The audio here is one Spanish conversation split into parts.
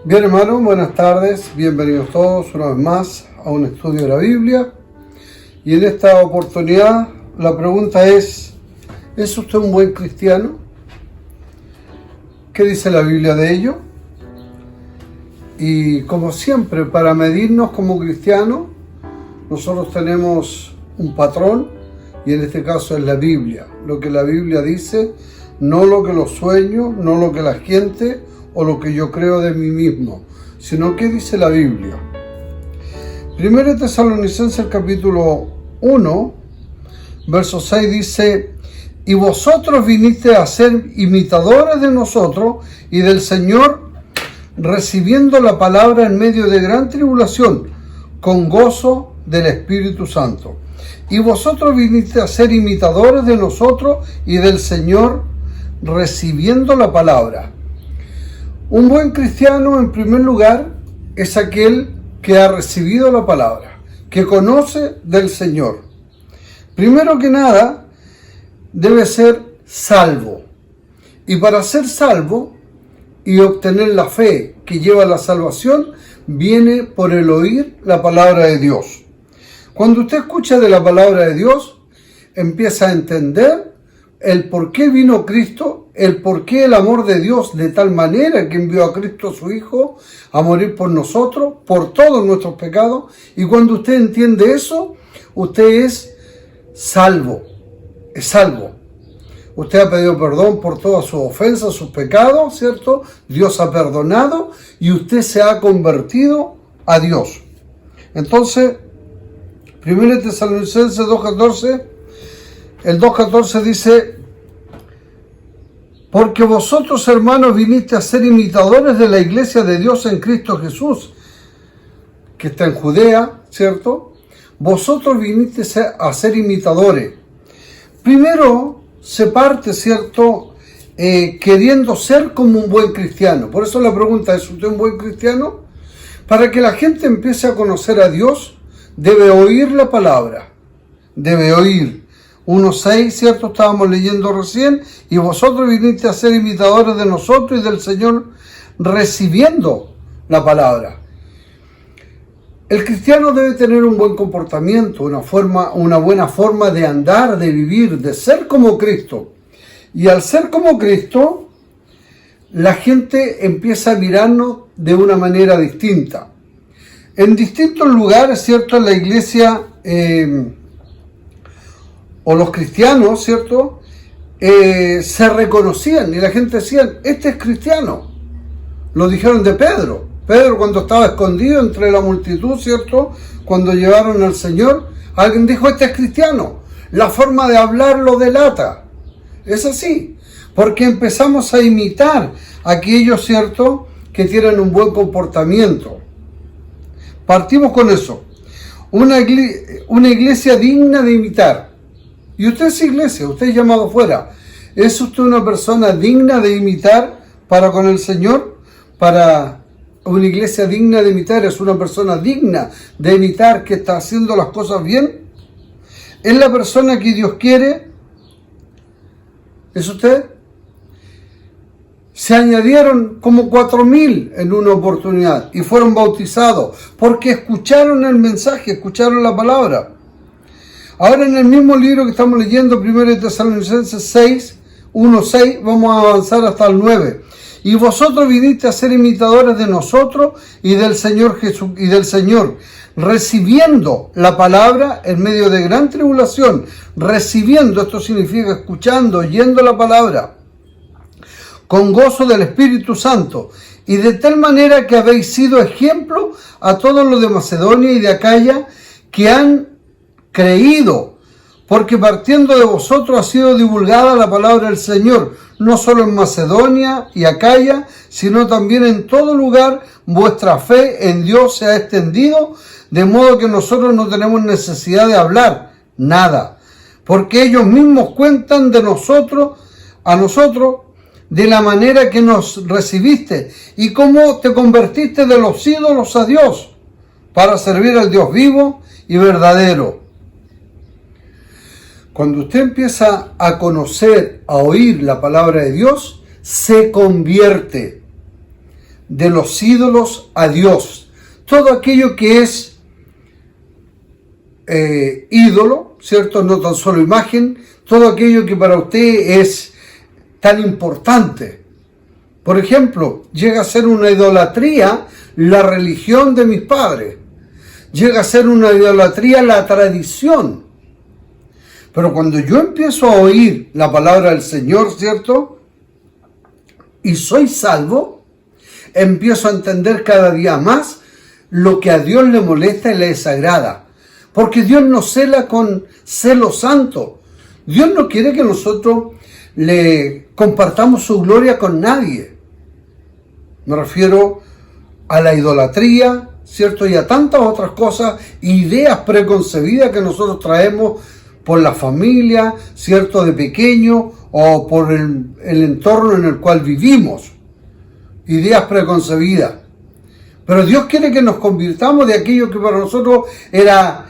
Bien, hermanos, buenas tardes, bienvenidos todos una vez más a un estudio de la Biblia. Y en esta oportunidad la pregunta ¿es usted un buen cristiano? ¿Qué dice la Biblia de ello? Y como siempre, para medirnos como cristianos, nosotros tenemos un patrón, y en este caso es la Biblia. Lo que la Biblia dice, no lo que los sueños, no lo que la gente o lo que yo creo de mí mismo, sino qué dice la Biblia. 1 Tesalonicenses capítulo 1, verso 6 dice: y vosotros viniste a ser imitadores de nosotros y del Señor, recibiendo la palabra en medio de gran tribulación, con gozo del Espíritu Santo. Y vosotros viniste a ser imitadores de nosotros y del Señor, recibiendo la palabra. Un buen cristiano, en primer lugar, es aquel que ha recibido la palabra, que conoce del Señor. Primero que nada, debe ser salvo. Y para ser salvo y obtener la fe que lleva a la salvación, viene por el oír la palabra de Dios. Cuando usted escucha de la palabra de Dios, empieza a entender el por qué vino Cristo, el por qué el amor de Dios de tal manera que envió a Cristo su Hijo a morir por nosotros, por todos nuestros pecados. Y cuando usted entiende eso, usted es salvo, es salvo. Usted ha pedido perdón por todas sus ofensas, sus pecados, ¿cierto? Dios ha perdonado y usted se ha convertido a Dios. Entonces, 1 Tesalonicenses 2.14, el 2.14 dice: porque vosotros, hermanos, viniste a ser imitadores de la iglesia de Dios en Cristo Jesús, que está en Judea, ¿cierto? Vosotros viniste a ser imitadores. Primero se parte, ¿cierto? Queriendo ser como un buen cristiano. Por eso la pregunta ¿es usted un buen cristiano? Para que la gente empiece a conocer a Dios, debe oír la palabra, debe oír. 1.6, ¿cierto? Estábamos leyendo recién: y vosotros viniste a ser imitadores de nosotros y del Señor, recibiendo la palabra. El cristiano debe tener un buen comportamiento, una buena forma de andar, de vivir, de ser como Cristo. Y al ser como Cristo, la gente empieza a mirarnos de una manera distinta. En distintos lugares, ¿cierto? En la iglesia o los cristianos, ¿cierto? Se reconocían y la gente decía: este es cristiano. Lo dijeron de Pedro. Pedro, cuando estaba escondido entre la multitud, ¿cierto? Cuando llevaron al Señor, alguien dijo: este es cristiano. La forma de hablar lo delata. Es así, porque empezamos a imitar a aquellos, ¿cierto?, que tienen un buen comportamiento. Partimos con eso. Una iglesia digna de imitar. Y usted es iglesia, usted es llamado fuera. ¿Es usted una persona digna de imitar para con el Señor? Para una iglesia digna de imitar, ¿es una persona digna de imitar que está haciendo las cosas bien? ¿Es la persona que Dios quiere? ¿Es usted? Se añadieron como 4.000 en una oportunidad y fueron bautizados porque escucharon el mensaje, escucharon la palabra. Ahora, en el mismo libro que estamos leyendo, 1 Tesalonicenses 1.6, vamos a avanzar hasta el 9. Y vosotros viniste a ser imitadores de nosotros y del Señor Jesús y del Señor, recibiendo la palabra en medio de gran tribulación. Recibiendo, esto significa escuchando, oyendo la palabra, con gozo del Espíritu Santo, y de tal manera que habéis sido ejemplo a todos los de Macedonia y de Acaya que han creído, porque partiendo de vosotros ha sido divulgada la palabra del Señor, no solo en Macedonia y Acaya, sino también en todo lugar. Vuestra fe en Dios se ha extendido, de modo que nosotros no tenemos necesidad de hablar nada, porque ellos mismos cuentan de nosotros, a nosotros, de la manera que nos recibiste y cómo te convertiste de los ídolos a Dios, para servir al Dios vivo y verdadero. Cuando usted empieza a conocer, a oír la palabra de Dios, se convierte. de los ídolos a Dios. Todo aquello que es ídolo, ¿cierto? No tan solo imagen, todo aquello que para usted es tan importante. Por ejemplo, llega a ser una idolatría la religión de mis padres. Llega a ser una idolatría la tradición. Pero cuando yo empiezo a oír la palabra del Señor, ¿cierto? Y soy salvo, empiezo a entender cada día más lo que a Dios le molesta y le desagrada. Porque Dios nos cela con celo santo. Dios no quiere que nosotros le compartamos su gloria con nadie. Me refiero a la idolatría, ¿cierto? Y a tantas otras cosas, ideas preconcebidas que nosotros traemos por la familia, ¿cierto? De pequeño o por el entorno en el cual vivimos. Ideas preconcebidas. Pero Dios quiere que nos convirtamos de aquello que para nosotros era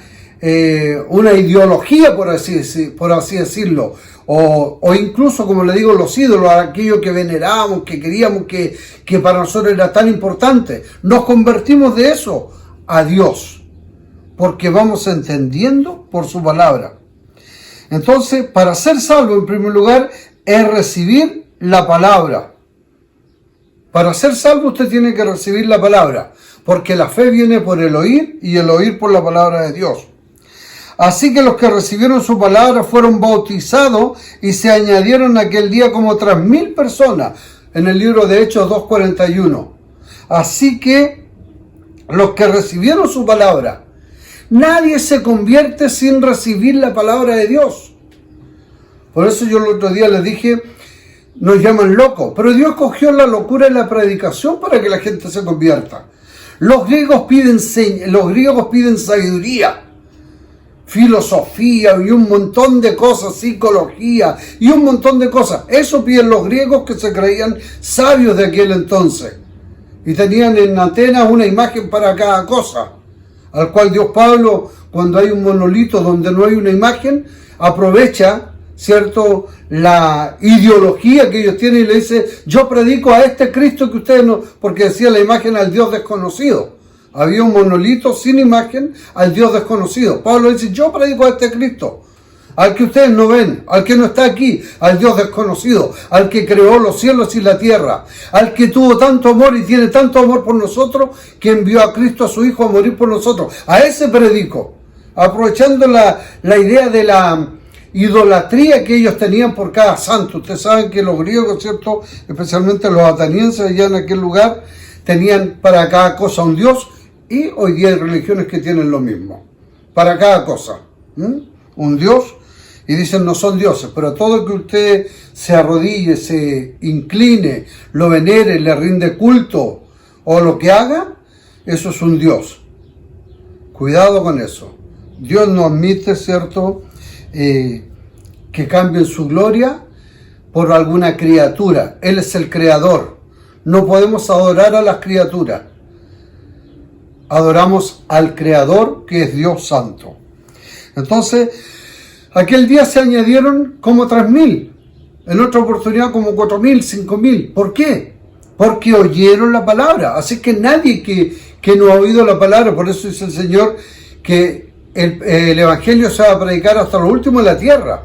una ideología, por así decirlo, o incluso, como le digo, los ídolos, aquello que venerábamos, que queríamos, que para nosotros era tan importante. Nos convertimos de eso a Dios, porque vamos entendiendo por su palabra. Entonces, para ser salvo, en primer lugar, es recibir la palabra. Para ser salvo usted tiene que recibir la palabra, porque la fe viene por el oír y el oír por la palabra de Dios. Así que los que recibieron su palabra fueron bautizados y se añadieron aquel día como 3,000 personas, en el libro de Hechos 2:41. Así que los que recibieron su palabra, nadie se convierte sin recibir la palabra de Dios. Por eso yo el otro día les dije, nos llaman locos, pero Dios cogió la locura en la predicación para que la gente se convierta. Los griegos piden sabiduría, filosofía y un montón de cosas, psicología y un montón de cosas. Eso piden los griegos que se creían sabios de aquel entonces. Y tenían en Atenas una imagen para cada cosa, al cual Dios Pablo, cuando hay un monolito donde no hay una imagen, aprovecha, ¿cierto?, la ideología que ellos tienen y le dice, yo predico a este Cristo que ustedes no, porque decía la imagen al Dios desconocido. Había un monolito sin imagen al Dios desconocido. Pablo dice, yo predico a este Cristo, al que ustedes no ven, al que no está aquí, al Dios desconocido, al que creó los cielos y la tierra, al que tuvo tanto amor y tiene tanto amor por nosotros, que envió a Cristo a su Hijo a morir por nosotros. A ese predico, aprovechando la idea de la idolatría que ellos tenían por cada santo. Ustedes saben que los griegos, ¿cierto?, especialmente los atenienses allá en aquel lugar, tenían para cada cosa un dios, y hoy día hay religiones que tienen lo mismo, para cada cosa, un dios, y dicen no son dioses, pero todo que usted se arrodille, se incline, lo venere, le rinde culto, o lo que haga, eso es un dios. Cuidado con eso. Dios no admite, ¿cierto?, que cambien su gloria por alguna criatura. Él es el creador. No podemos adorar a las criaturas. Adoramos al creador, que es Dios Santo. Entonces, aquel día se añadieron como 3,000. En otra oportunidad como 4,000, 5,000. ¿Por qué? Porque oyeron la palabra. Así que nadie que no ha oído la palabra, por eso dice el Señor que el Evangelio se va a predicar hasta lo último de la tierra,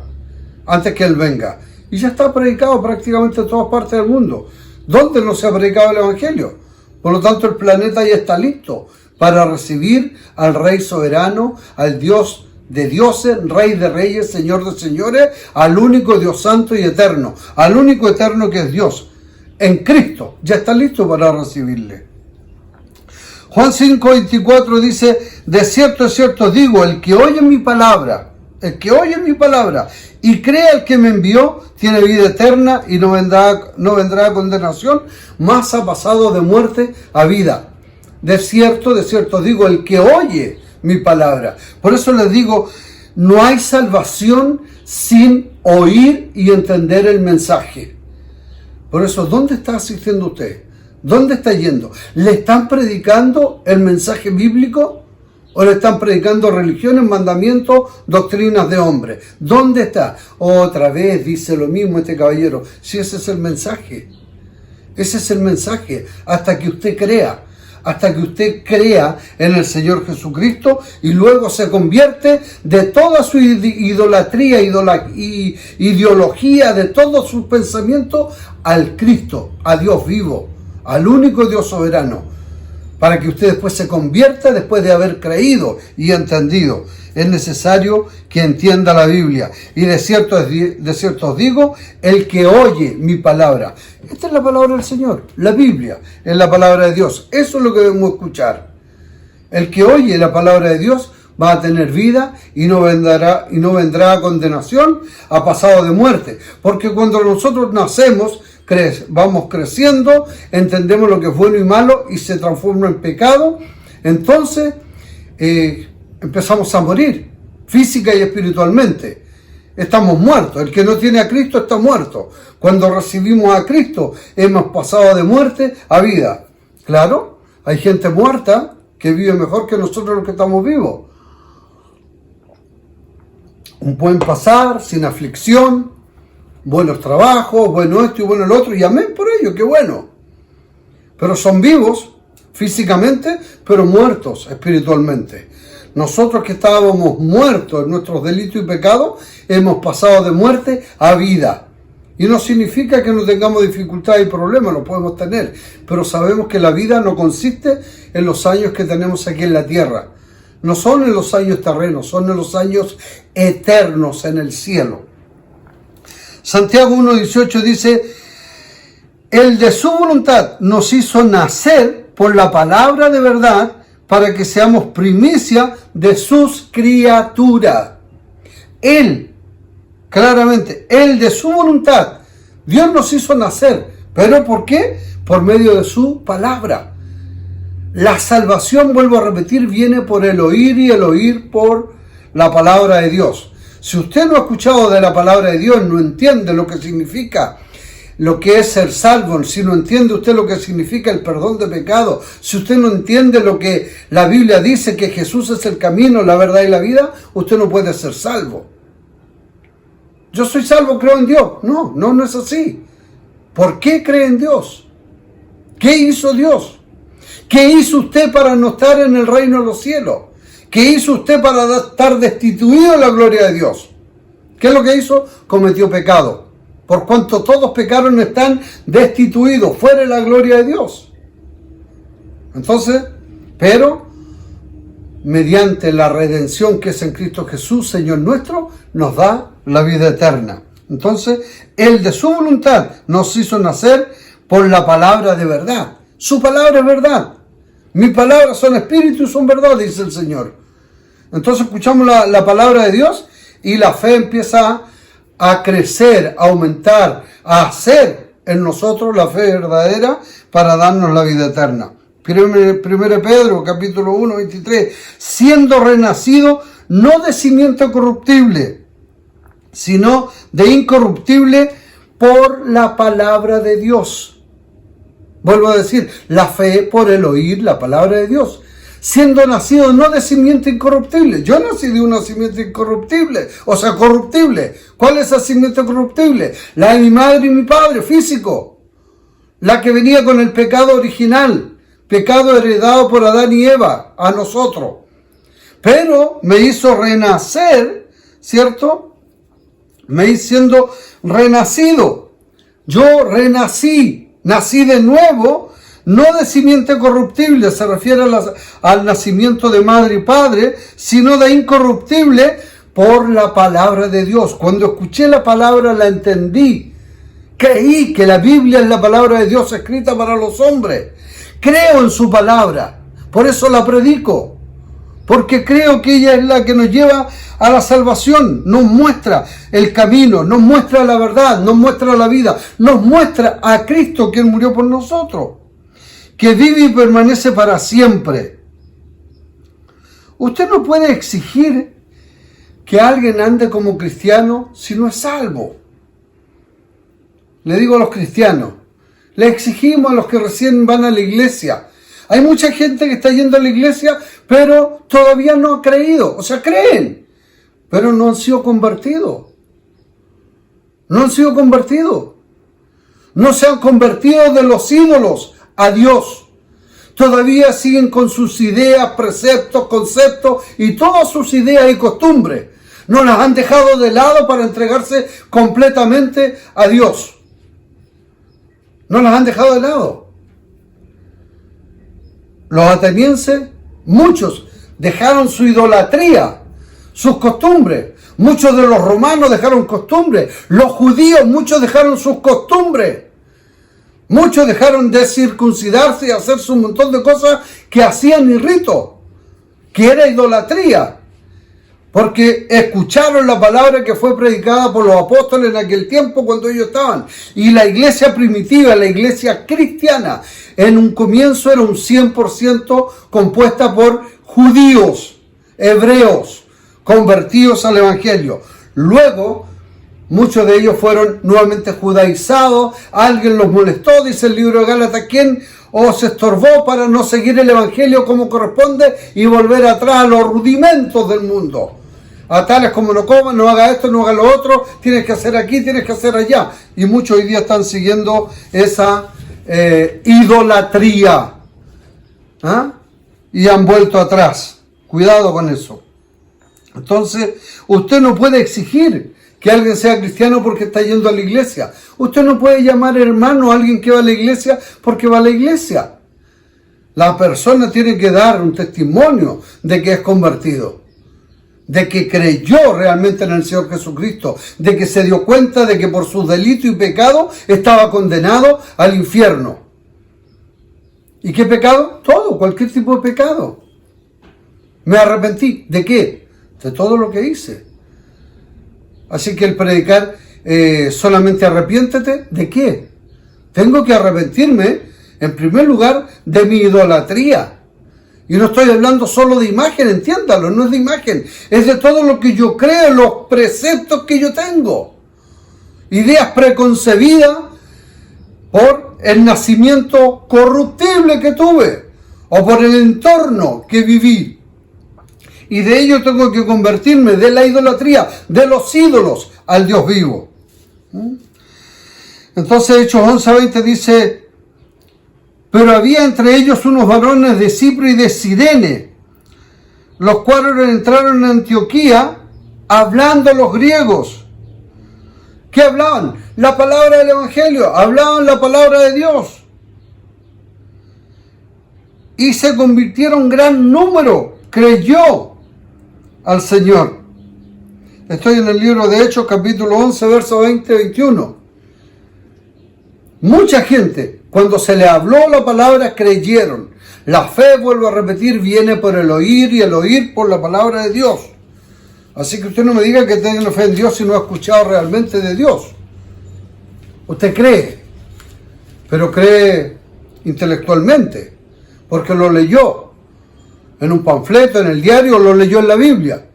antes que Él venga. Y ya está predicado prácticamente en todas partes del mundo. ¿Dónde no se ha predicado el Evangelio? Por lo tanto, el planeta ya está listo para recibir al Rey soberano, al Dios de dioses, Rey de reyes, Señor de señores, al único Dios santo y eterno, al único eterno que es Dios. En Cristo ya está listo para recibirle. Juan 5:24 dice, de cierto digo, el que oye mi palabra y cree al que me envió, tiene vida eterna y no vendrá a condenación, mas ha pasado de muerte a vida. De cierto digo, el que oye mi palabra. Por eso les digo, no hay salvación sin oír y entender el mensaje. Por eso, ¿dónde está asistiendo usted? ¿Dónde está yendo? ¿Le están predicando el mensaje bíblico o le están predicando religiones, mandamientos, doctrinas de hombres? ¿Dónde está? Otra vez dice lo mismo este caballero. Si ese es el mensaje. Ese es el mensaje, hasta que usted crea. Hasta que usted crea en el Señor Jesucristo y luego se convierte de toda su idolatría, ideología, de todos sus pensamientos al Cristo, a Dios vivo, al único Dios soberano, para que usted después se convierta después de haber creído y entendido. Es necesario que entienda la Biblia. Y de cierto os digo, el que oye mi palabra. Esta es la palabra del Señor. La Biblia es la palabra de Dios. Eso es lo que debemos escuchar. El que oye la palabra de Dios va a tener vida y no vendrá a condenación, a pasado de muerte. Porque cuando nosotros nacemos, vamos creciendo, entendemos lo que es bueno y malo y se transforma en pecado. Entonces, empezamos a morir, física y espiritualmente. Estamos muertos. El que no tiene a Cristo está muerto. Cuando recibimos a Cristo, hemos pasado de muerte a vida. Claro, hay gente muerta que vive mejor que nosotros los que estamos vivos. Pueden pasar sin aflicción, buenos trabajos, bueno esto y bueno lo otro, y amén por ello, qué bueno. Pero son vivos físicamente, pero muertos espiritualmente. Nosotros que estábamos muertos en nuestros delitos y pecados, hemos pasado de muerte a vida. Y no significa que no tengamos dificultades y problemas, lo podemos tener. Pero sabemos que la vida no consiste en los años que tenemos aquí en la tierra. No son en los años terrenos, son en los años eternos en el cielo. Santiago 1:18 dice, el de su voluntad nos hizo nacer por la palabra de verdad, para que seamos primicia de sus criaturas. Él, claramente, Él de su voluntad, Dios nos hizo nacer. ¿Pero por qué? Por medio de su palabra. La salvación, vuelvo a repetir, viene por el oír y el oír por la palabra de Dios. Si usted no ha escuchado de la palabra de Dios, no entiende lo que significa lo que es ser salvo, si no entiende usted lo que significa el perdón de pecado, si usted no entiende lo que la Biblia dice, que Jesús es el camino, la verdad y la vida, usted no puede ser salvo. Yo soy salvo, creo en Dios. No es así. ¿Por qué cree en Dios? ¿Qué hizo Dios? ¿Qué hizo usted para no estar en el reino de los cielos? ¿Qué hizo usted para estar destituido de la gloria de Dios? ¿Qué es lo que hizo? Cometió pecado. Por cuanto todos pecaron, están destituidos, fuera de la gloria de Dios. Entonces, pero mediante la redención que es en Cristo Jesús, Señor nuestro, nos da la vida eterna. Entonces, Él de su voluntad nos hizo nacer por la palabra de verdad. Su palabra es verdad. Mis palabras son espíritu y son verdad, dice el Señor. Entonces escuchamos la palabra de Dios y la fe empieza a crecer, a aumentar, a hacer en nosotros la fe verdadera para darnos la vida eterna. 1 Pedro, capítulo 1, 23, siendo renacido no de simiente corruptible, sino de incorruptible por la palabra de Dios. Vuelvo a decir, la fe por el oír la palabra de Dios. Siendo nacido no de simiente incorruptible. Yo nací de una simiente incorruptible, o sea, corruptible. ¿Cuál es esa simiente corruptible? La de mi madre y mi padre, físico. La que venía con el pecado original, pecado heredado por Adán y Eva, a nosotros. Pero me hizo renacer, ¿cierto? Me hizo siendo renacido. Yo renací, nací de nuevo. No de simiente corruptible, se refiere al nacimiento de madre y padre, sino de incorruptible por la palabra de Dios. Cuando escuché la palabra la entendí. Creí que la Biblia es la palabra de Dios escrita para los hombres. Creo en su palabra, por eso la predico. Porque creo que ella es la que nos lleva a la salvación, nos muestra el camino, nos muestra la verdad, nos muestra la vida, nos muestra a Cristo quien murió por nosotros, que vive y permanece para siempre. Usted no puede exigir que alguien ande como cristiano si no es salvo. Le digo a los cristianos, le exigimos a los que recién van a la iglesia. Hay mucha gente que está yendo a la iglesia, pero todavía no ha creído. O sea, creen, pero no han sido convertidos. No han sido convertidos. No se han convertido de los ídolos a Dios. Todavía siguen con sus ideas, preceptos, conceptos y todas sus ideas y costumbres. No las han dejado de lado para entregarse completamente a Dios. No las han dejado de lado. Los atenienses, muchos dejaron su idolatría, sus costumbres. Muchos de los romanos dejaron costumbres. Los judíos, muchos dejaron sus costumbres. Muchos dejaron de circuncidarse y hacerse un montón de cosas que hacían y rito, que era idolatría. Porque escucharon la palabra que fue predicada por los apóstoles en aquel tiempo cuando ellos estaban. Y la iglesia primitiva, la iglesia cristiana, en un comienzo era un 100% compuesta por judíos, hebreos, convertidos al evangelio. Luego, muchos de ellos fueron nuevamente judaizados. Alguien los molestó, dice el libro de Gálatas, ¿quién os estorbó para no seguir el evangelio como corresponde y volver atrás a los rudimentos del mundo? A tales como no comas, no haga esto, no haga lo otro, tienes que hacer aquí, tienes que hacer allá. Y muchos hoy día están siguiendo esa idolatría. ¿Ah? Y han vuelto atrás. Cuidado con eso. Entonces, usted no puede exigir que alguien sea cristiano porque está yendo a la iglesia. Usted no puede llamar hermano a alguien que va a la iglesia porque va a la iglesia. La persona tiene que dar un testimonio de que es convertido, de que creyó realmente en el Señor Jesucristo, de que se dio cuenta de que por sus delitos y pecados estaba condenado al infierno. ¿Y qué pecado? Todo, cualquier tipo de pecado. Me arrepentí. ¿De qué? De todo lo que hice. Así que el predicar solamente arrepiéntete, ¿de qué? Tengo que arrepentirme, en primer lugar, de mi idolatría. Y no estoy hablando solo de imagen, entiéndalo, no es de imagen. Es de todo lo que yo creo, los preceptos que yo tengo. Ideas preconcebidas por el nacimiento corruptible que tuve o por el entorno que viví. Y de ello tengo que convertirme, de la idolatría, de los ídolos, al Dios vivo. Entonces Hechos 11:20 dice, pero había entre ellos unos varones de Cipro y de Cirene, los cuales entraron en Antioquía hablando los griegos. ¿Qué hablaban? La palabra del Evangelio, hablaban la palabra de Dios. Y se convirtieron gran número, creyó al Señor. Estoy en el libro de Hechos, capítulo 11, verso 20-21. Mucha gente, cuando se le habló la palabra, creyeron. La fe, vuelvo a repetir, viene por el oír y el oír por la palabra de Dios. Así que usted no me diga que tenga fe en Dios si no ha escuchado realmente de Dios. Usted cree, pero cree intelectualmente, porque lo leyó en un panfleto, en el diario, lo leyó en la Biblia.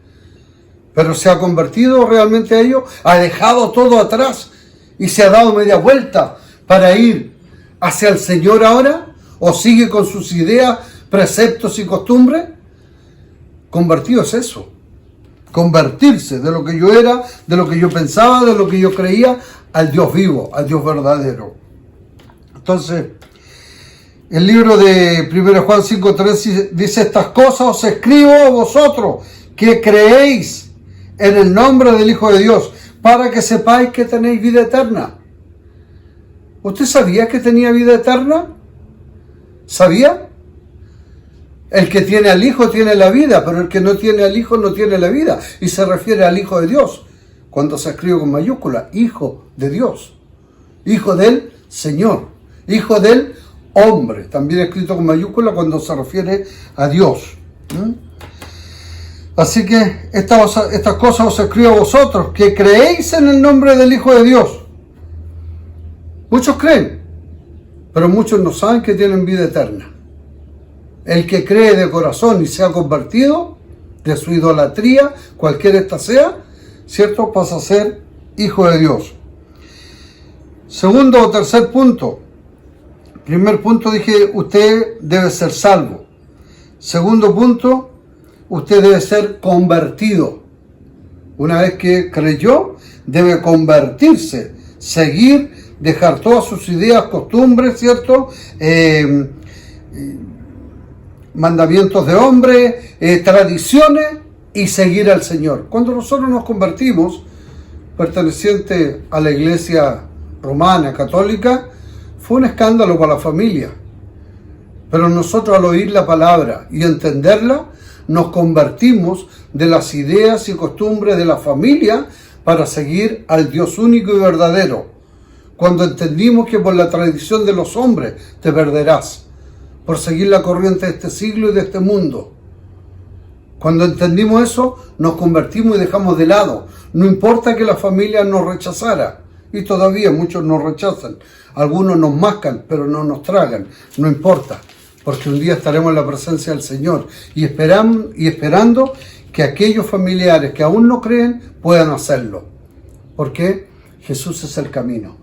Pero se ha convertido realmente a ello, ha dejado todo atrás y se ha dado media vuelta para ir hacia el Señor ahora, o sigue con sus ideas, preceptos y costumbres. Convertido es eso, convertirse de lo que yo era, de lo que yo pensaba, de lo que yo creía, al Dios vivo, al Dios verdadero. Entonces, el libro de 1 Juan 5:3 dice, estas cosas os escribo a vosotros que creéis en el nombre del Hijo de Dios, para que sepáis que tenéis vida eterna. ¿Usted sabía que tenía vida eterna? ¿Sabía? El que tiene al Hijo tiene la vida, pero el que no tiene al Hijo no tiene la vida. Y se refiere al Hijo de Dios, cuando se escribe con mayúscula, Hijo de Dios, Hijo del Señor, Hijo del hombre, también escrito con mayúscula cuando se refiere a Dios. Así que estas cosas os escribo a vosotros, que creéis en el nombre del Hijo de Dios. Muchos creen, pero muchos no saben que tienen vida eterna. El que cree de corazón y se ha convertido de su idolatría, cualquiera esta sea, ¿cierto?, pasa a ser hijo de Dios. Segundo o tercer punto. Primer punto dije, usted debe ser salvo. Segundo punto, usted debe ser convertido. Una vez que creyó, debe convertirse, seguir dejar todas sus ideas, costumbres, ¿cierto? Mandamientos de hombre, tradiciones, y seguir al Señor. Cuando nosotros nos convertimos, perteneciente a la iglesia romana, católica, fue un escándalo para la familia. Pero nosotros, al oír la palabra y entenderla, nos convertimos de las ideas y costumbres de la familia para seguir al Dios único y verdadero. Cuando entendimos que por la tradición de los hombres te perderás, por seguir la corriente de este siglo y de este mundo. Cuando entendimos eso, nos convertimos y dejamos de lado. No importa que la familia nos rechazara, y todavía muchos nos rechazan. Algunos nos mascan, pero no nos tragan. No importa, porque un día estaremos en la presencia del Señor y esperando que aquellos familiares que aún no creen puedan hacerlo. Porque Jesús es el camino.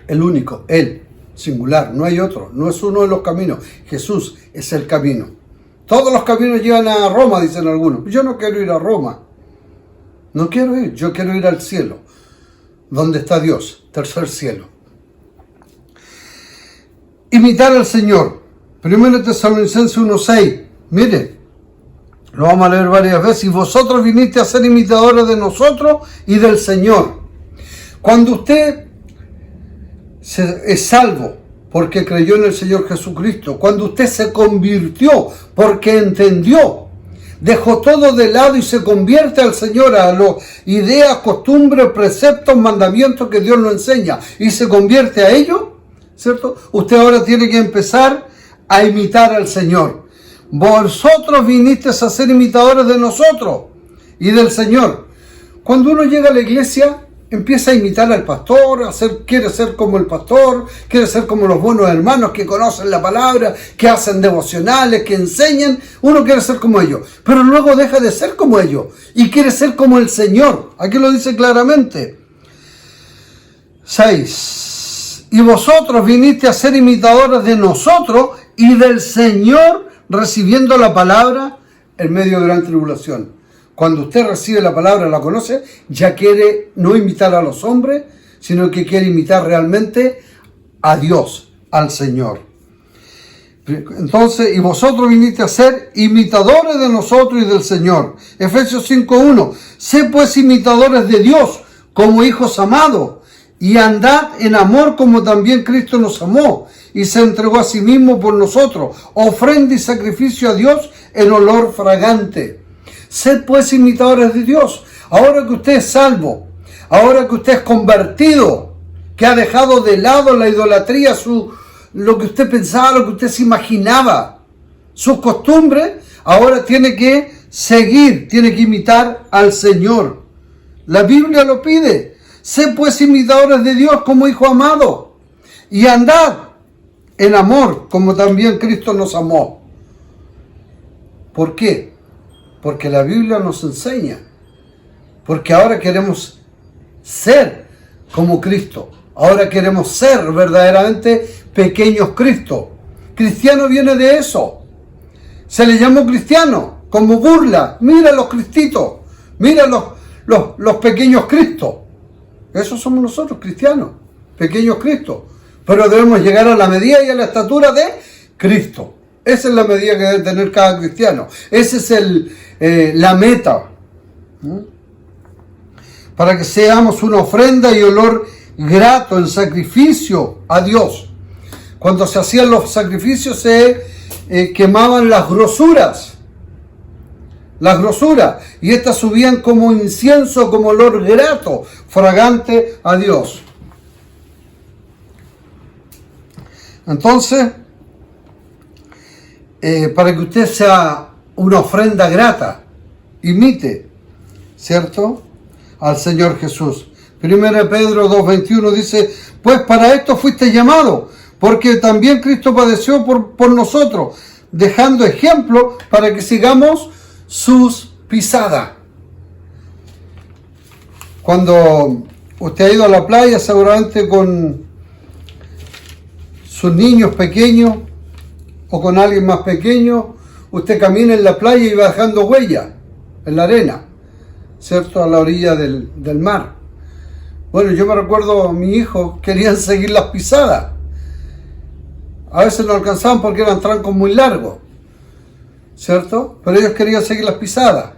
El único, Él. Singular, no hay otro, no es uno de los caminos. Jesús es el camino. Todos los caminos llevan a Roma, dicen algunos. Yo no quiero ir a Roma. No quiero ir, yo quiero ir al cielo, donde está Dios, tercer cielo. Imitar al Señor. 1 Tesalonicenses 1:6. Mire, lo vamos a leer varias veces. Y vosotros viniste a ser imitadores de nosotros y del Señor. Cuando usted es salvo porque creyó en el Señor Jesucristo, cuando usted se convirtió porque entendió, dejó todo de lado y se convierte al Señor, a las ideas, costumbres, preceptos, mandamientos que Dios nos enseña, y se convierte a ellos, ¿cierto? Usted ahora tiene que empezar a imitar al Señor. Vosotros vinisteis a ser imitadores de nosotros y del Señor. Cuando uno llega a la iglesia, empieza a imitar al pastor, quiere ser como el pastor, quiere ser como los buenos hermanos que conocen la palabra, que hacen devocionales, que enseñan. Uno quiere ser como ellos, pero luego deja de ser como ellos y quiere ser como el Señor. Aquí lo dice claramente. 6. Y vosotros viniste a ser imitadores de nosotros y del Señor, recibiendo la palabra en medio de gran tribulación. Cuando usted recibe la palabra, la conoce, ya quiere no imitar a los hombres, sino que quiere imitar realmente a Dios, al Señor. Entonces, y vosotros viniste a ser imitadores de nosotros y del Señor. Efesios 5:1. Sé pues imitadores de Dios como hijos amados, y andad en amor como también Cristo nos amó, y se entregó a sí mismo por nosotros, ofrenda y sacrificio a Dios en olor fragante. Sed pues imitadores de Dios. Ahora que usted es salvo, ahora que usted es convertido, que ha dejado de lado la idolatría, lo que usted pensaba, lo que usted se imaginaba, sus costumbres, ahora tiene que seguir, tiene que imitar al Señor. La Biblia lo pide. Sed pues imitadores de Dios como hijo amado, y andad en amor como también Cristo nos amó. ¿Por qué? Porque la Biblia nos enseña. Porque ahora queremos ser como Cristo. Ahora queremos ser verdaderamente pequeños Cristo. Cristiano viene de eso. Se le llamó cristiano como burla. Mira los cristitos. Mira los pequeños Cristos. Esos somos nosotros, cristianos. Pequeños Cristos. Pero debemos llegar a la medida y a la estatura de Cristo. Esa es la medida que debe tener cada cristiano. Esa es la meta. Para que seamos una ofrenda y olor grato en sacrificio a Dios. Cuando se hacían los sacrificios se quemaban las grosuras. Y estas subían como incienso, como olor grato, fragante a Dios. Entonces, para que usted sea una ofrenda grata, imite, ¿cierto?, al Señor Jesús. 1 Pedro 2:21 dice, pues para esto fuiste llamado, porque también Cristo padeció por nosotros, dejando ejemplo para que sigamos sus pisadas. Cuando usted ha ido a la playa, seguramente con sus niños pequeños o con alguien más pequeño, usted camina en la playa y va dejando huellas en la arena, ¿cierto?, a la orilla del mar. Bueno, yo me recuerdo a mi hijo, querían seguir las pisadas. A veces no alcanzaban porque eran trancos muy largos, ¿cierto? Pero ellos querían seguir las pisadas.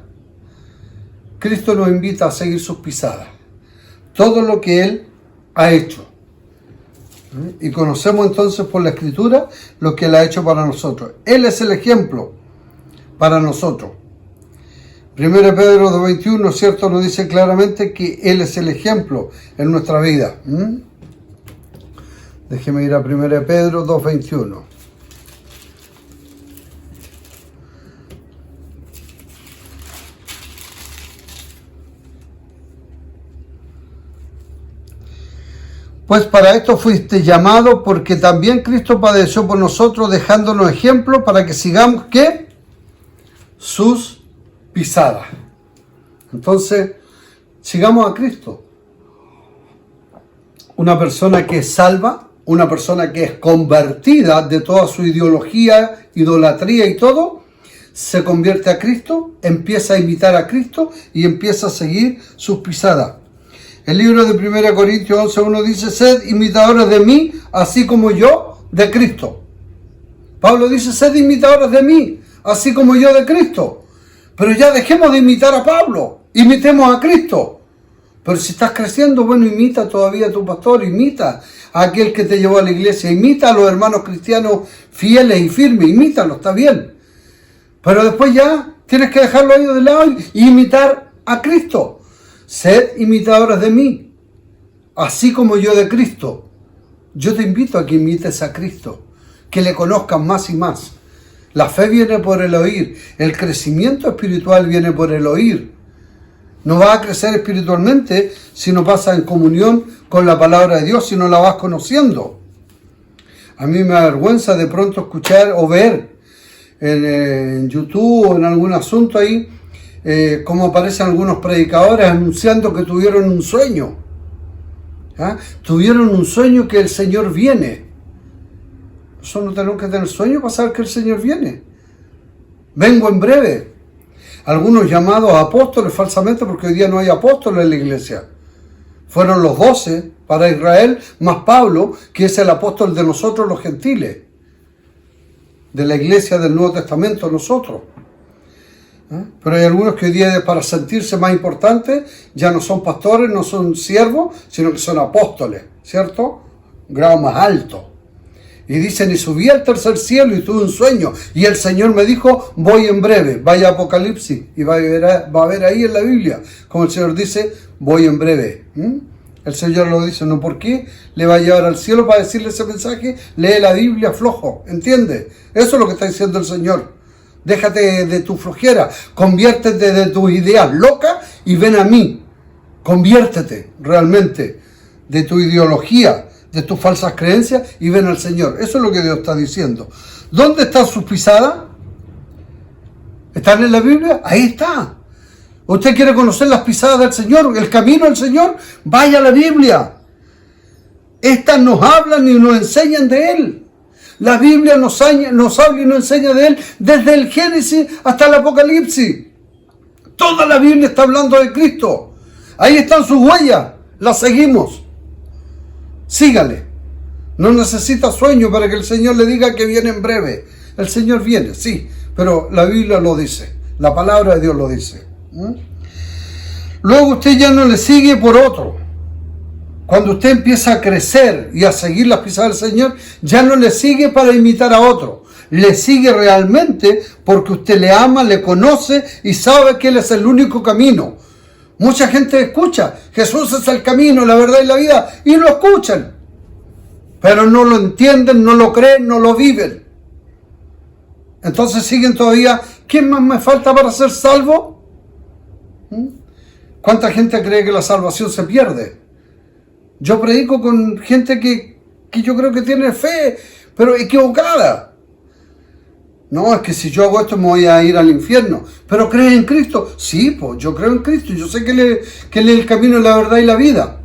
Cristo nos invita a seguir sus pisadas. Todo lo que Él ha hecho. Y conocemos entonces por la Escritura lo que Él ha hecho para nosotros. Él es el ejemplo para nosotros. 1 Pedro 2:21, ¿cierto? Nos dice claramente que Él es el ejemplo en nuestra vida. Déjeme ir a 1 Pedro 2:21. Pues para esto fuiste llamado, porque también Cristo padeció por nosotros, dejándonos ejemplo para que sigamos, ¿qué? Sus pisadas. Entonces, sigamos a Cristo. Una persona que es salva, una persona que es convertida de toda su ideología, idolatría y todo, se convierte a Cristo, empieza a imitar a Cristo y empieza a seguir sus pisadas. El libro de 1 Corintios 11:1 dice: sed imitadores de mí, así como yo de Cristo. Pablo dice: sed imitadores de mí, así como yo de Cristo. Pero ya dejemos de imitar a Pablo, imitemos a Cristo. Pero si estás creciendo, bueno, imita todavía a tu pastor, imita a aquel que te llevó a la iglesia, imita a los hermanos cristianos fieles y firmes, imítalo, está bien. Pero después ya tienes que dejarlo ahí de lado y imitar a Cristo. Sed imitadores de mí, así como yo de Cristo. Yo te invito a que imites a Cristo, que le conozcan más y más. La fe viene por el oír, el crecimiento espiritual viene por el oír. No vas a crecer espiritualmente si no pasas en comunión con la palabra de Dios, si no la vas conociendo. A mí me avergüenza de pronto escuchar o ver en YouTube o en algún asunto ahí, como aparecen algunos predicadores anunciando que tuvieron un sueño. ¿Ah? Tuvieron un sueño que el Señor viene. Nosotros no tenemos que tener sueño para saber que el Señor viene. Vengo en breve. Algunos llamados apóstoles falsamente, porque hoy día no hay apóstoles en la iglesia. Fueron los 12 para Israel, más Pablo, que es el apóstol de nosotros los gentiles. De la iglesia del Nuevo Testamento, nosotros. Pero hay algunos que hoy día, para sentirse más importantes, ya no son pastores, no son siervos, sino que son apóstoles, ¿cierto? Un grado más alto. Y dicen: y subí al tercer cielo y tuve un sueño, y el Señor me dijo: voy en breve. Vaya a Apocalipsis y va a ver ahí en la Biblia como el Señor dice: voy en breve. El Señor lo dice, no, ¿por qué le va a llevar al cielo para decirle ese mensaje? Lee la Biblia flojo, ¿entiende? Eso es lo que está diciendo el Señor. Déjate de tu flojera, conviértete de tus ideas locas y ven a mí. Conviértete realmente de tu ideología, de tus falsas creencias y ven al Señor. Eso es lo que Dios está diciendo. ¿Dónde están sus pisadas? ¿Están en la Biblia? Ahí está. ¿Usted quiere conocer las pisadas del Señor, el camino del Señor? Vaya a la Biblia. Estas nos hablan y nos enseñan de Él. La Biblia nos habla y nos enseña de Él desde el Génesis hasta el Apocalipsis. Toda la Biblia está hablando de Cristo. Ahí están sus huellas. Las seguimos. Sígale. No necesita sueño para que el Señor le diga que viene en breve. El Señor viene, sí, pero la Biblia lo dice. La palabra de Dios lo dice. Luego usted ya no le sigue por otro. Cuando usted empieza a crecer y a seguir las pisadas del Señor, ya no le sigue para imitar a otro. Le sigue realmente porque usted le ama, le conoce y sabe que Él es el único camino. Mucha gente escucha: Jesús es el camino, la verdad y la vida, y lo escuchan. Pero no lo entienden, no lo creen, no lo viven. Entonces siguen todavía: ¿quién más me falta para ser salvo? ¿Cuánta gente cree que la salvación se pierde? Yo predico con gente que yo creo que tiene fe, pero equivocada. No, es que si yo hago esto me voy a ir al infierno. ¿Pero crees en Cristo? Sí, pues yo creo en Cristo. Yo sé que Él es el camino, la verdad y la vida.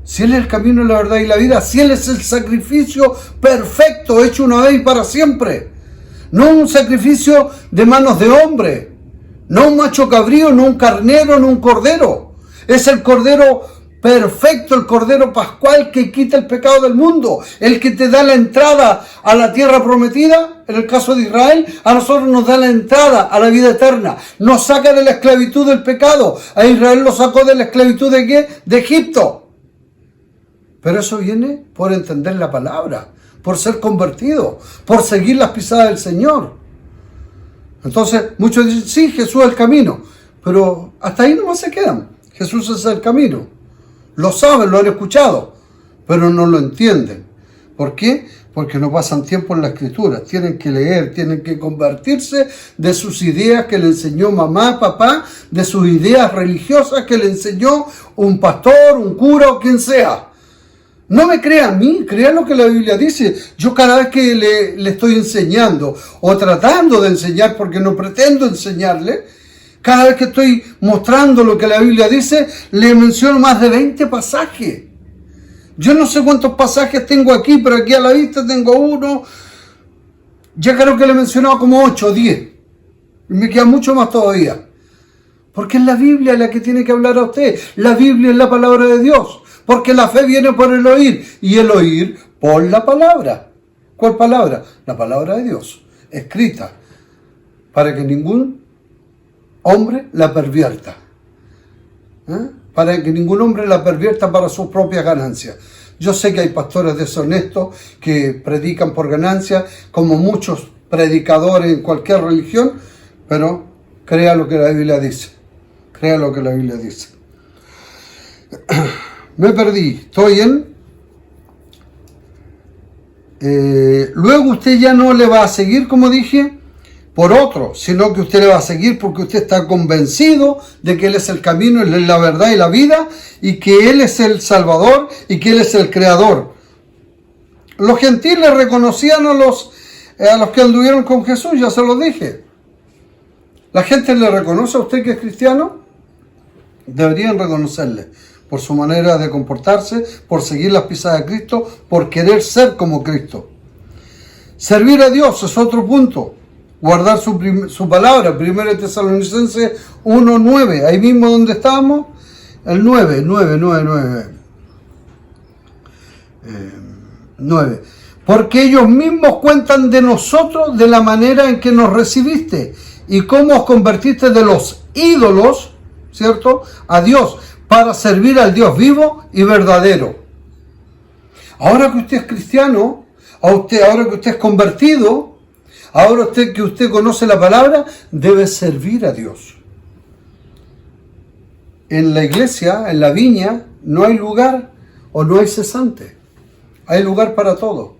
Si Él es el camino, la verdad y la vida, si Él es el sacrificio perfecto, hecho una vez y para siempre. No un sacrificio de manos de hombre. No un macho cabrío, no un carnero, no un cordero. Es el cordero perfecto, el Cordero Pascual que quita el pecado del mundo, el que te da la entrada a la tierra prometida. En el caso de Israel, a nosotros nos da la entrada a la vida eterna, nos saca de la esclavitud del pecado. A Israel lo sacó de la esclavitud ¿de qué? De Egipto. Pero eso viene por entender la palabra, por ser convertido, por seguir las pisadas del Señor. Entonces, muchos dicen, sí, Jesús es el camino, pero hasta ahí nomás se quedan. Jesús es el camino. Lo saben, lo han escuchado, pero no lo entienden. ¿Por qué? Porque no pasan tiempo en la Escritura. Tienen que leer, tienen que convertirse de sus ideas que le enseñó mamá, papá, de sus ideas religiosas que le enseñó un pastor, un cura o quien sea. No me crean a mí, crean lo que la Biblia dice. Yo cada vez que le estoy enseñando o tratando de enseñar, porque no pretendo enseñarle, cada vez que estoy mostrando lo que la Biblia dice, le menciono más de 20 pasajes. Yo no sé cuántos pasajes tengo aquí, pero aquí a la vista tengo uno. Ya creo que le he mencionado como 8 o 10. Y me queda mucho más todavía. Porque es la Biblia la que tiene que hablar a usted. La Biblia es la palabra de Dios. Porque la fe viene por el oír. Y el oír por la palabra. ¿Cuál palabra? La palabra de Dios. Escrita. Para que ningún hombre la pervierta. Para que ningún hombre la pervierta para sus propias ganancias. Yo sé que hay pastores deshonestos que predican por ganancia, como muchos predicadores en cualquier religión, pero crea lo que la Biblia dice. Crea lo que la Biblia dice. Me perdí. Estoy en... luego usted ya no le va a seguir, como dije, por otro, sino que usted le va a seguir porque usted está convencido de que Él es el camino, Él es la verdad y la vida, y que Él es el Salvador y que Él es el Creador. Los gentiles reconocían a los que anduvieron con Jesús, ya se lo dije. ¿La gente le reconoce a usted que es cristiano? Deberían reconocerle por su manera de comportarse, por seguir las pisadas de Cristo, por querer ser como Cristo. Servir a Dios es otro punto. Guardar su palabra, 1 Tesalonicenses 1:9, ahí mismo donde estábamos, el 9. 9. Porque ellos mismos cuentan de nosotros de la manera en que nos recibiste y cómo os convertiste de los ídolos, ¿cierto?, a Dios, para servir al Dios vivo y verdadero. Ahora que usted es cristiano, ahora que usted es convertido, ahora que usted conoce la palabra, debe servir a Dios. En la iglesia, en la viña, no hay lugar o no hay cesante. Hay lugar para todo.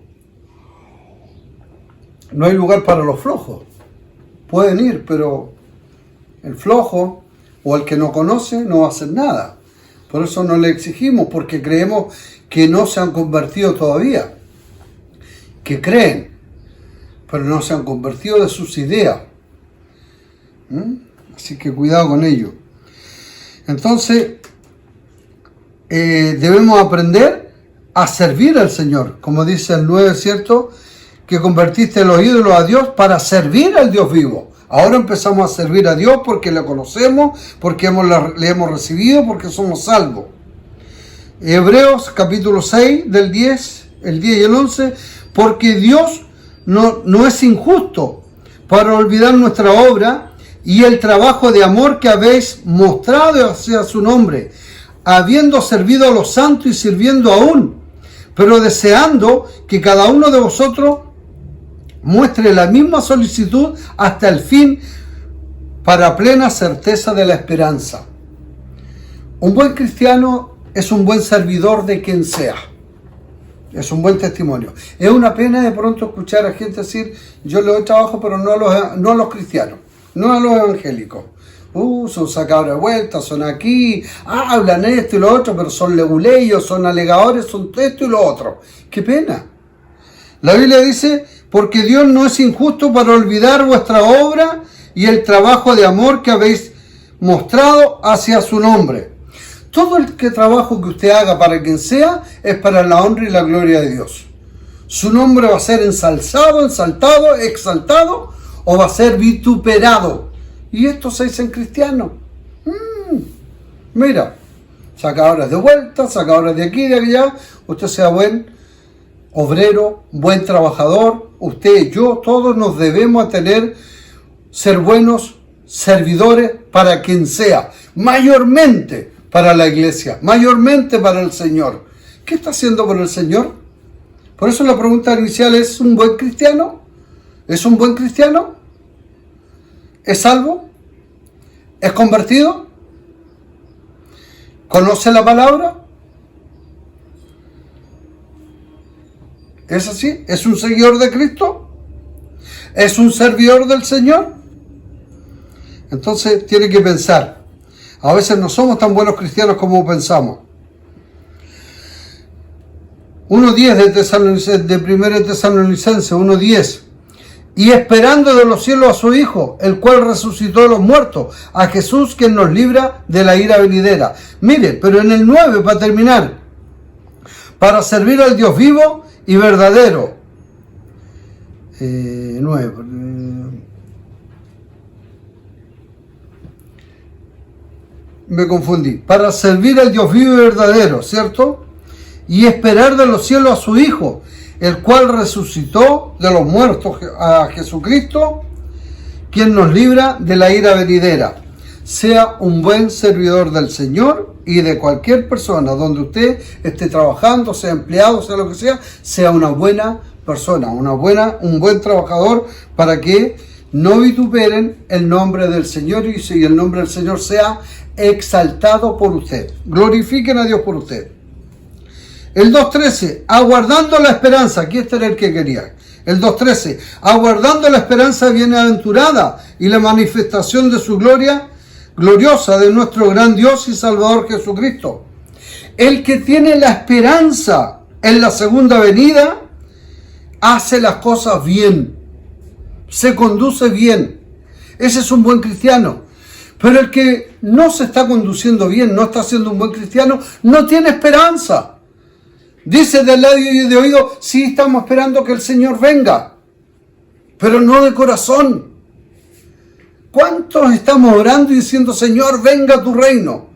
No hay lugar para los flojos. Pueden ir, pero el flojo o el que no conoce no va a hacer nada. Por eso no le exigimos, porque creemos que no se han convertido todavía. Que creen, pero no se han convertido de sus ideas. Así que cuidado con ello. Entonces, debemos aprender a servir al Señor. Como dice el 9, ¿cierto? Que convertiste los ídolos a Dios para servir al Dios vivo. Ahora empezamos a servir a Dios porque le conocemos, porque le hemos recibido, porque somos salvos. Hebreos capítulo 6, del 10 y el 11, porque Dios no es injusto para olvidar nuestra obra y el trabajo de amor que habéis mostrado hacia su nombre, habiendo servido a los santos y sirviendo aún, pero deseando que cada uno de vosotros muestre la misma solicitud hasta el fin, para plena certeza de la esperanza. Un buen cristiano es un buen servidor de quien sea. Es un buen testimonio. Es una pena de pronto escuchar a gente decir, yo le doy trabajo, pero no a los cristianos, no a los evangélicos. Son sacados de vuelta, son aquí, hablan esto y lo otro, pero son leguleyos, son alegadores, son esto y lo otro. ¡Qué pena! La Biblia dice, porque Dios no es injusto para olvidar vuestra obra y el trabajo de amor que habéis mostrado hacia su nombre. Todo el trabajo que usted haga para quien sea es para la honra y la gloria de Dios. Su nombre va a ser ensalzado, exaltado, o va a ser vituperado. Y esto se dice en cristiano. Mira, saca horas de vuelta, saca horas de aquí, de allá. Usted sea buen obrero, buen trabajador. Usted, yo, todos nos debemos ser buenos servidores para quien sea, mayormente para la iglesia, mayormente para el Señor. ¿Qué está haciendo por el Señor? Por eso la pregunta inicial es: ¿un buen cristiano? ¿Es un buen cristiano? ¿Es salvo? ¿Es convertido? ¿Conoce la palabra? ¿Es así? ¿Es un seguidor de Cristo? ¿Es un servidor del Señor? Entonces tiene que pensar. A veces no somos tan buenos cristianos como pensamos. 1:10 de 1 Tesalonicenses 1:10. Y esperando de los cielos a su Hijo, el cual resucitó de los muertos, a Jesús, quien nos libra de la ira venidera. Mire, pero en el 9, para terminar, para servir al Dios vivo y verdadero. 9. Me confundí. Para servir al Dios vivo y verdadero, ¿cierto? Y esperar de los cielos a su Hijo, el cual resucitó de los muertos, a Jesucristo, quien nos libra de la ira venidera. Sea un buen servidor del Señor y de cualquier persona, donde usted esté trabajando, sea empleado, sea lo que sea una buena persona, un buen trabajador, para que no vituperen el nombre del Señor y el nombre del Señor sea exaltado por usted. Glorifiquen a Dios por usted. El 2:13, aguardando la esperanza. Aquí este era el que quería. El 2:13, aguardando la esperanza bienaventurada y la manifestación de su gloria gloriosa de nuestro gran Dios y Salvador Jesucristo. El que tiene la esperanza en la segunda venida hace las cosas bien, se conduce bien. Ese es un buen cristiano. Pero el que no se está conduciendo bien, no está siendo un buen cristiano, no tiene esperanza. Dice del lado y de oído: sí, estamos esperando que el Señor venga, pero no de corazón. ¿Cuántos estamos orando y diciendo: Señor, venga a tu reino?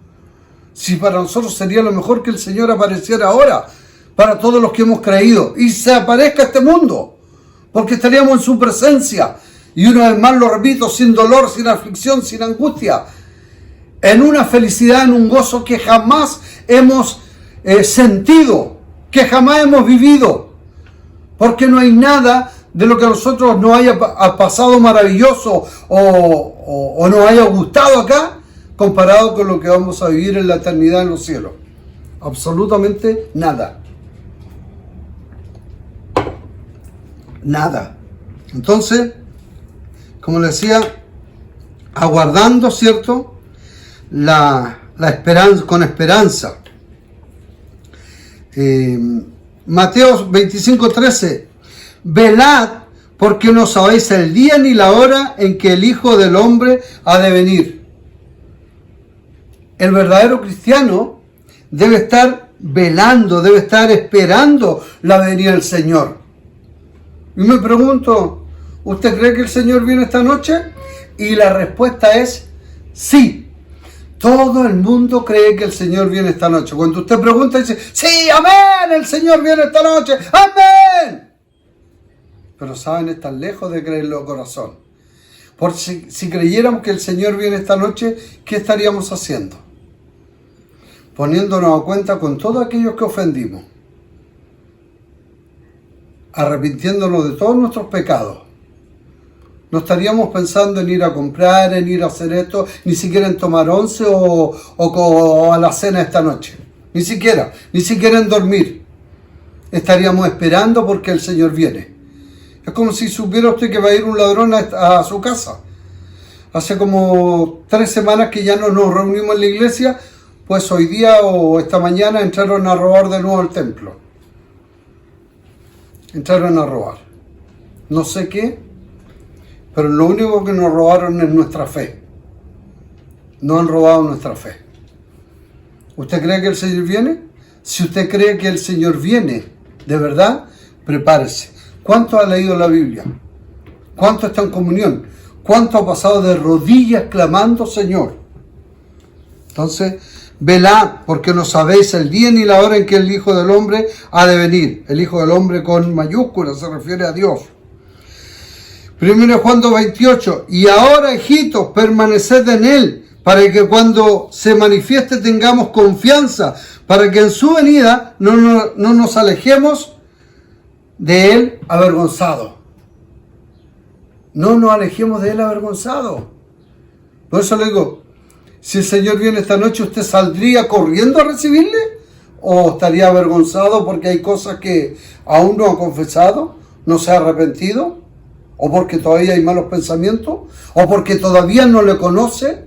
Si para nosotros sería lo mejor que el Señor apareciera ahora, para todos los que hemos creído, y se aparezca a este mundo, porque estaríamos en su presencia. Y una vez más lo repito, sin dolor, sin aflicción, sin angustia, en una felicidad, en un gozo que jamás hemos sentido, que jamás hemos vivido, porque no hay nada de lo que a nosotros nos haya pasado maravilloso o nos haya gustado acá, comparado con lo que vamos a vivir en la eternidad en los cielos. Absolutamente nada. Nada. Entonces, como les decía, aguardando, ¿cierto?, la esperanza, con esperanza. Mateo 25:13, velad, porque no sabéis el día ni la hora en que el Hijo del Hombre ha de venir. El verdadero cristiano debe estar velando, debe estar esperando la venida del Señor. Y me pregunto, ¿usted cree que el Señor viene esta noche? Y la respuesta es sí. Todo el mundo cree que el Señor viene esta noche. Cuando usted pregunta, dice: sí, amén, el Señor viene esta noche, amén. Pero saben, están lejos de creerlo de corazón. Porque si creyéramos que el Señor viene esta noche, ¿qué estaríamos haciendo? Poniéndonos a cuenta con todos aquellos que ofendimos, arrepintiéndonos de todos nuestros pecados. No estaríamos pensando en ir a comprar, en ir a hacer esto, ni siquiera en tomar once o a la cena esta noche. Ni siquiera en dormir. Estaríamos esperando porque el Señor viene. Es como si supiera usted que va a ir un ladrón a su casa. Hace como 3 semanas que ya no nos reunimos en la iglesia, pues hoy día o esta mañana entraron a robar de nuevo al templo. Entraron a robar. No sé qué. Pero lo único que nos robaron es nuestra fe. No han robado nuestra fe. ¿Usted cree que el Señor viene? Si usted cree que el Señor viene, de verdad, prepárese. ¿Cuánto ha leído la Biblia? ¿Cuánto está en comunión? ¿Cuánto ha pasado de rodillas clamando Señor? Entonces, velad, porque no sabéis el día ni la hora en que el Hijo del Hombre ha de venir. El Hijo del Hombre con mayúsculas se refiere a Dios. 1 Juan 2:28, y ahora, hijitos, permaneced en Él, para que cuando se manifieste tengamos confianza, para que en su venida no nos alejemos de Él avergonzado. No nos alejemos de Él avergonzado. Por eso le digo, si el Señor viene esta noche, ¿usted saldría corriendo a recibirle? ¿O estaría avergonzado porque hay cosas que aún no ha confesado, no se ha arrepentido? ¿O porque todavía hay malos pensamientos? ¿O porque todavía no le conoce?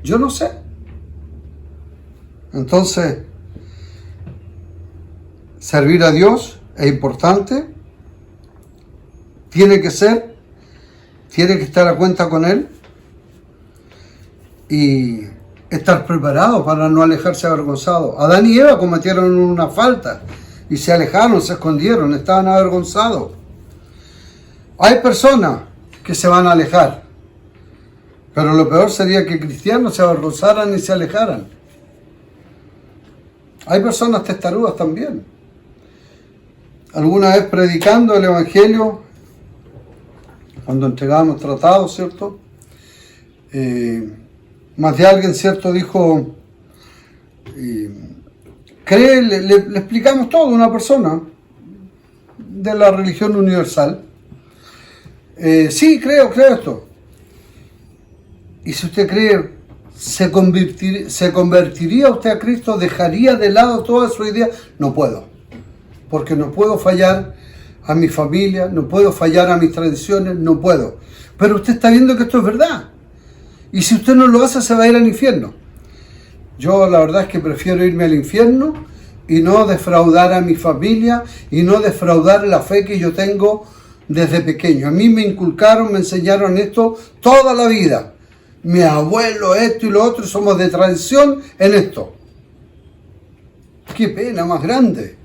Yo no sé. Entonces, servir a Dios es importante. Tiene que estar a cuenta con Él. Y estar preparado para no alejarse avergonzado. Adán y Eva cometieron una falta y se alejaron, se escondieron, estaban avergonzados. Hay personas que se van a alejar, pero lo peor sería que cristianos se avergonzaran y se alejaran. Hay personas testarudas también. Alguna vez predicando el Evangelio, cuando entregábamos tratados, ¿cierto? Más de alguien, ¿cierto?, dijo, le explicamos todo a una persona de la religión universal. Sí, creo esto. Y si usted cree, ¿se convertiría usted a Cristo? ¿Dejaría de lado toda su idea? No puedo, porque no puedo fallar a mi familia, no puedo fallar a mis tradiciones, no puedo. Pero usted está viendo que esto es verdad. Y si usted no lo hace, se va a ir al infierno. Yo la verdad es que prefiero irme al infierno y no defraudar a mi familia y no defraudar la fe que yo tengo desde pequeño. A mí me inculcaron, me enseñaron esto toda la vida. Mi abuelo, esto y lo otro, y somos de tradición en esto. Qué pena más grande.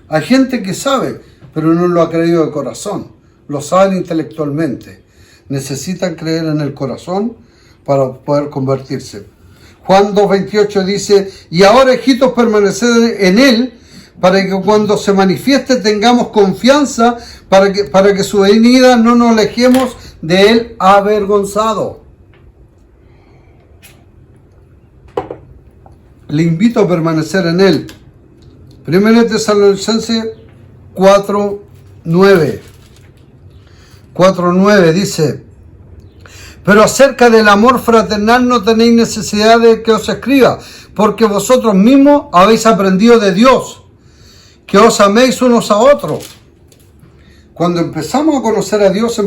Hay gente que sabe, pero no lo ha creído de corazón. Lo saben intelectualmente. Necesitan creer en el corazón para poder convertirse. Juan 2:28 dice, y ahora, hijitos, permaneced en Él, para que cuando se manifieste tengamos confianza, para que su venida no nos alejemos de Él avergonzado. Le invito a permanecer en Él. 1 Tesalonicenses 4:9 dice, pero acerca del amor fraternal no tenéis necesidad de que os escriba, porque vosotros mismos habéis aprendido de Dios, que os améis unos a otros. Cuando empezamos a conocer a Dios,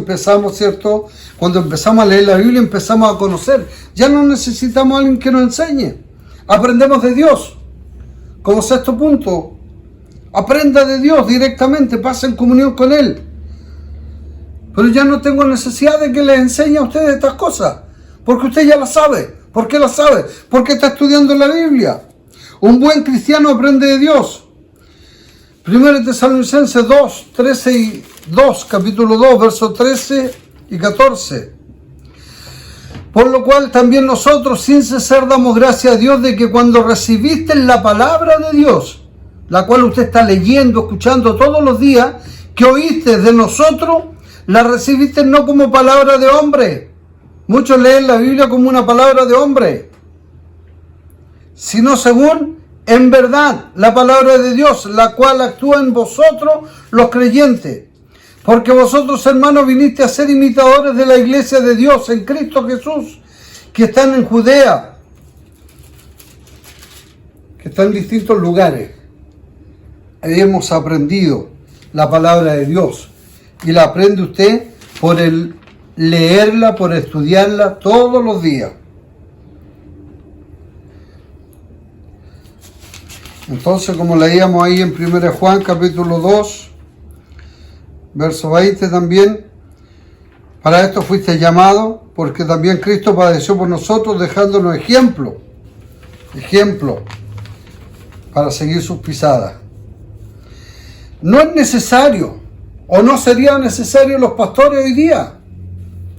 ¿cierto? Cuando empezamos a leer la Biblia, empezamos a conocer. Ya no necesitamos a alguien que nos enseñe. Aprendemos de Dios. Como sexto punto, aprenda de Dios directamente, pase en comunión con Él. Pero ya no tengo necesidad de que les enseñe a ustedes estas cosas, porque usted ya las sabe. ¿Por qué las sabe? Porque está estudiando la Biblia. Un buen cristiano aprende de Dios. 1 Tesalonicenses 2, capítulo 2, versos 13 y 14. Por lo cual también nosotros sin cesar damos gracias a Dios de que cuando recibiste la palabra de Dios, la cual usted está leyendo, escuchando todos los días, que oíste de nosotros, la recibiste no como palabra de hombre. Muchos leen la Biblia como una palabra de hombre, sino según en verdad la palabra de Dios, la cual actúa en vosotros los creyentes. Porque vosotros, hermanos, viniste a ser imitadores de la iglesia de Dios en Cristo Jesús, que están en Judea, que están en distintos lugares. Hemos aprendido la palabra de Dios. Y la aprende usted por el leerla, por estudiarla todos los días. Entonces, como leíamos ahí en 1 Juan capítulo 2, verso 20 también, para esto fuiste llamado, porque también Cristo padeció por nosotros, dejándonos ejemplo para seguir sus pisadas. No es necesario, o no sería necesario los pastores hoy día.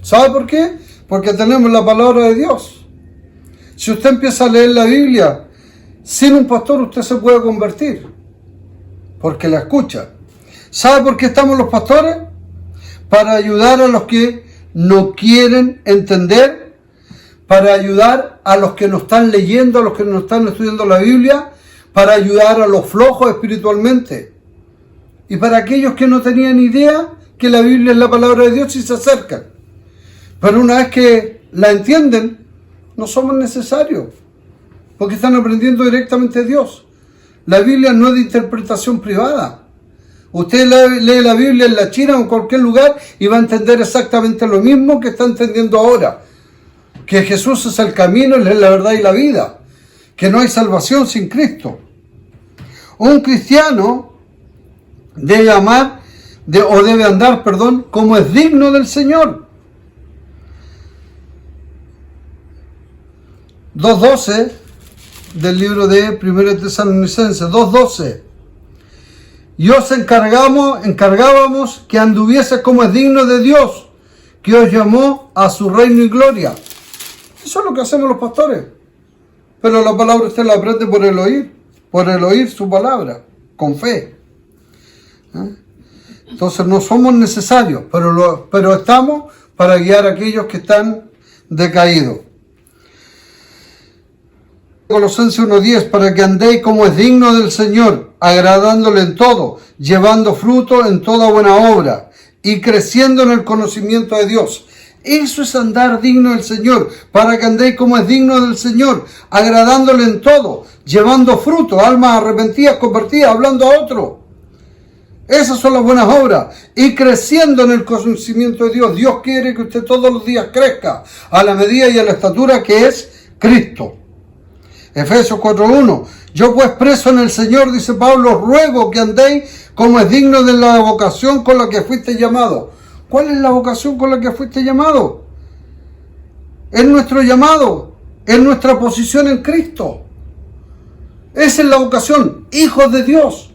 ¿Sabe por qué? Porque tenemos la palabra de Dios. Si usted empieza a leer la Biblia, sin un pastor usted se puede convertir, porque la escucha. ¿Sabe por qué estamos los pastores? Para ayudar a los que no quieren entender, para ayudar a los que no están leyendo, a los que no están estudiando la Biblia, para ayudar a los flojos espiritualmente, y para aquellos que no tenían idea que la Biblia es la palabra de Dios y se acercan. Pero una vez que la entienden, no somos necesarios, porque están aprendiendo directamente de Dios. La Biblia no es de interpretación privada. Usted lee la Biblia en la China o en cualquier lugar y va a entender exactamente lo mismo que está entendiendo ahora. Que Jesús es el camino, es la verdad y la vida. Que no hay salvación sin Cristo. Un cristiano debe andar, como es digno del Señor. 2.12 del libro de 1 Tesalonicenses, 2.12. Y os encargábamos que anduviese como es digno de Dios, que os llamó a su reino y gloria. Eso es lo que hacemos los pastores. Pero la palabra usted la aprende por el oír su palabra, con fe. Entonces no somos necesarios, pero estamos para guiar a aquellos que están decaídos. Colosenses 1.10, para que andéis como es digno del Señor, agradándole en todo, llevando fruto en toda buena obra y creciendo en el conocimiento de Dios. Eso es andar digno del Señor, para que andéis como es digno del Señor, agradándole en todo, llevando fruto, almas arrepentidas, convertidas, hablando a otro. Esas son las buenas obras, y creciendo en el conocimiento de Dios. Dios quiere que usted todos los días crezca a la medida y a la estatura que es Cristo. Efesios 4.1. Yo pues preso en el Señor, dice Pablo, ruego que andéis como es digno de la vocación con la que fuiste llamado. ¿Cuál es la vocación con la que fuiste llamado? Es nuestro llamado, es nuestra posición en Cristo. Esa es la vocación, hijos de Dios,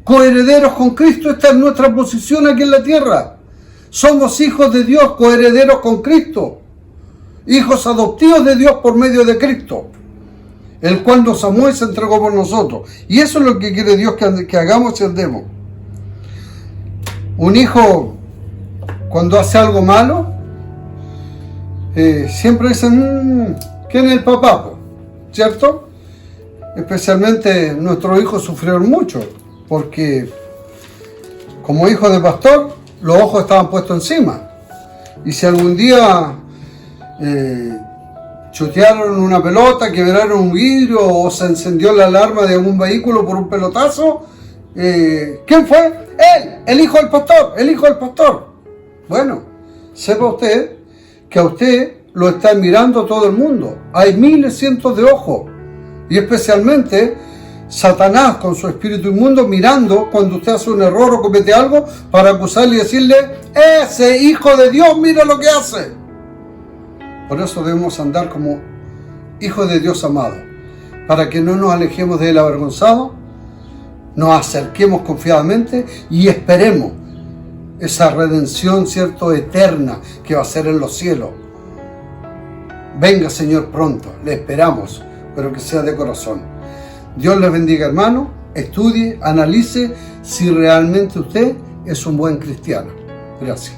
coherederos con Cristo. Esta es nuestra posición aquí en la tierra. Somos hijos de Dios, coherederos con Cristo, hijos adoptivos de Dios por medio de Cristo, el cual nos amó y se entregó por nosotros. Y eso es lo que quiere Dios que hagamos y andemos. Un hijo, cuando hace algo malo, siempre dicen, ¿quién es el papá? ¿Cierto? Especialmente nuestros hijos sufrieron mucho, porque como hijo de pastor, los ojos estaban puestos encima. Y si algún día chutearon una pelota, quebraron un vidrio o se encendió la alarma de algún vehículo por un pelotazo, ¿quién fue? Él, el hijo del pastor. Bueno, sepa usted que a usted lo está mirando todo el mundo. Hay miles, cientos de ojos, y especialmente Satanás con su espíritu inmundo mirando cuando usted hace un error o comete algo para acusarle y decirle, ese hijo de Dios, mira lo que hace. Por eso debemos andar como hijos de Dios amado, para que no nos alejemos de él avergonzados, nos acerquemos confiadamente y esperemos esa redención, cierto, eterna que va a ser en los cielos. Venga, Señor, pronto, le esperamos, pero que sea de corazón. Dios les bendiga, hermano. Estudie, analice si realmente usted es un buen cristiano. Gracias.